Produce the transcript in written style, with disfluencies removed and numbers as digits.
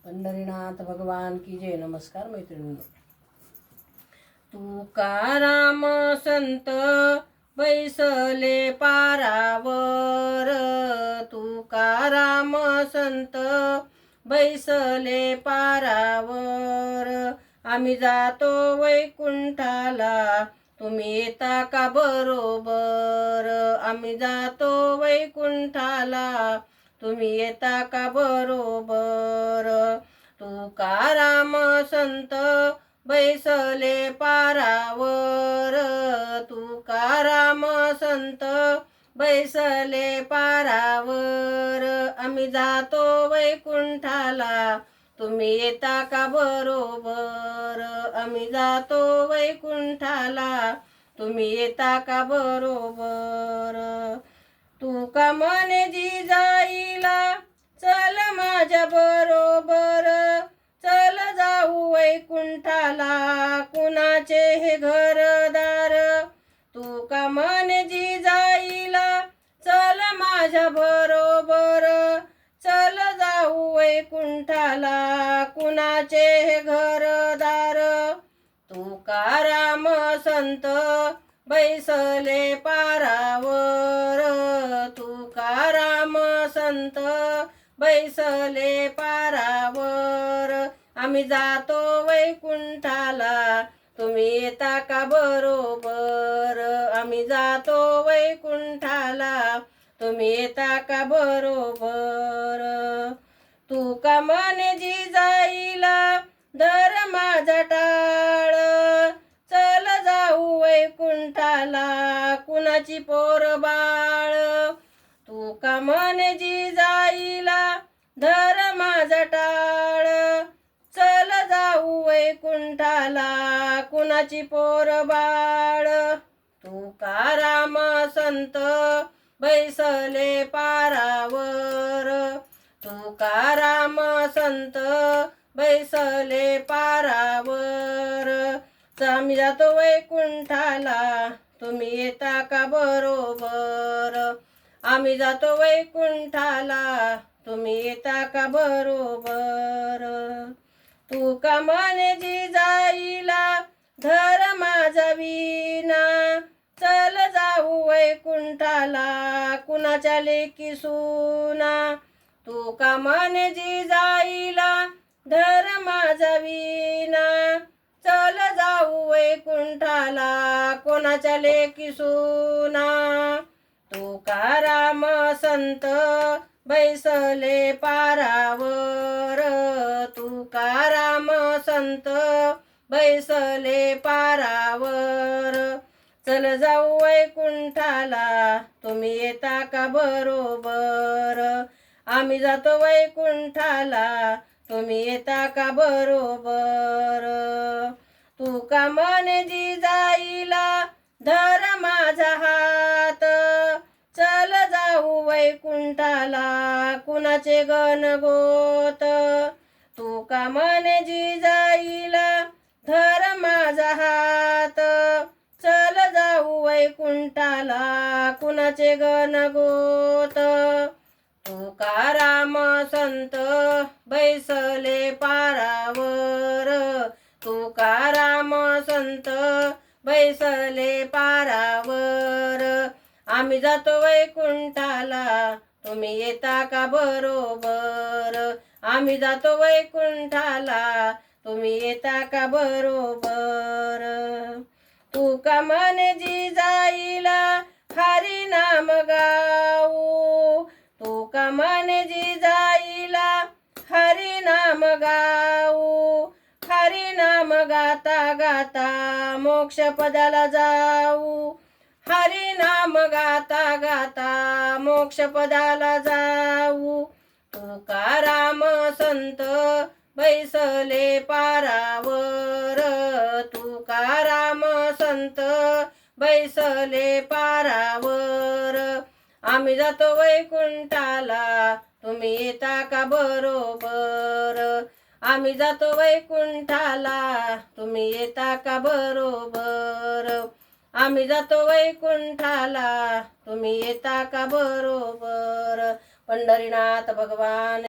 पंढरीनाथ भगवान की जय. नमस्कार मैत्रिणींनो. तुकाराम संत बैसले पारावर, तुकाराम संत बैसले पारावर. आम्ही जातो वैकुंठाला, तुम्ही येता का बरोबर. आम्ही जातो वैकुंठाला, तुम्ही येता का बरोबर. तुकाराम संत बैसले पारावर, तुकाराम संत बैसले पारावर. आम्ही जातो वैकुंठाला, तुम्ही येता का बरोबर. आम्ही जातो वैकुंठाला, तुम्ही येता का बरोबर. तुका म्हणे जिजाईला, चल माझ्या बरोबर. चल जाऊ वैकुंठाला, कुणाचे हे घरदार. तुका म्हणे जिजाईला, चल माझ्या बरोबर. चल जाऊ वैकुंठाला, कुणाचे हे घरदार. तुकाराम संत बैसले पारावर, तुकाराम संत बैसले पारावर. आम्ही जातो वैकुंठाला, तुम्ही येता का बरोबर. आम्ही जातो वैकुंठाला, तुम्ही येता का बरोबर. तुका म्हणे जिजाईला, धर माझा टाळ. चल जाऊ वैकुंठाला, कुणाची पोर बाळ. तुका म्हणे जिजाईला, धर माझा टाळ. चल जाऊ वैकुंठाला, कुणाची पोर बाळ. तुकाराम संत बैसले पारावर, तुकाराम संत बैसले पारावर. आम्ही जातो वैकुंठाला, तुम्ही येता का बरोबर. आम्ही जातो वैकुंठाला, तुम्ही येता का बरोबर. तुका म्हणे जिजाईला, धर माझा विणा. चल जाऊ वैकुंठाला, कुणाच्या लेकी सुना. तुका म्हणे जिजाईला, धर माझा विणा. चल जाऊ वैकुंठाला, कोणाच्या लेकी सुना. तुकाराम संत बैसले पारावर, तुकाराम संत बैसले पारावर. चल जाऊ वैकुंठाला, तुम्ही येता का बरोबर. आम्ही जातो वैकुंठाला, तुम्ही येता का बरोबर. तुका म्हणे जिजाईला, धर माझा हात. चल जाऊ वैकुंठाला, कुणाचे गणगोत. तुका म्हणे जिजाईला, धर माझा हात. चल जाऊ वैकुंठाला, कुणाचे गणगोत. तुकाराम संत बैसले पारावर, तुकाराम संत बैसले पारावर. आम्ही जातो वैकुंठाला, तुम्ही येता का बरोबर. आम्ही जातो वैकुंठाला, तुम्ही येता का बरोबर. तुका म्हणे जिजाईला, हरी नाम गाऊ. तुका म्हणे जिजाईला, हरी नाम गाऊ. हरी नाम गाता गाता मोक्ष पदाला जाऊ. हरी नाम गाता गाता मोक्ष पदाला जाऊ. तुकाराम संत बैसले पारावर, तुकाराम संत बैसले पारावर. आम्ही जातो वैकुंठाला, तुम्ही येता का बरोबर. आम्ही जातो वैकुंठाला, तुम्ही येता का बरोबर. आम्ही जातो वैकुंठाला, तुम्ही येता का बरोबर. पंढरीनाथ भगवान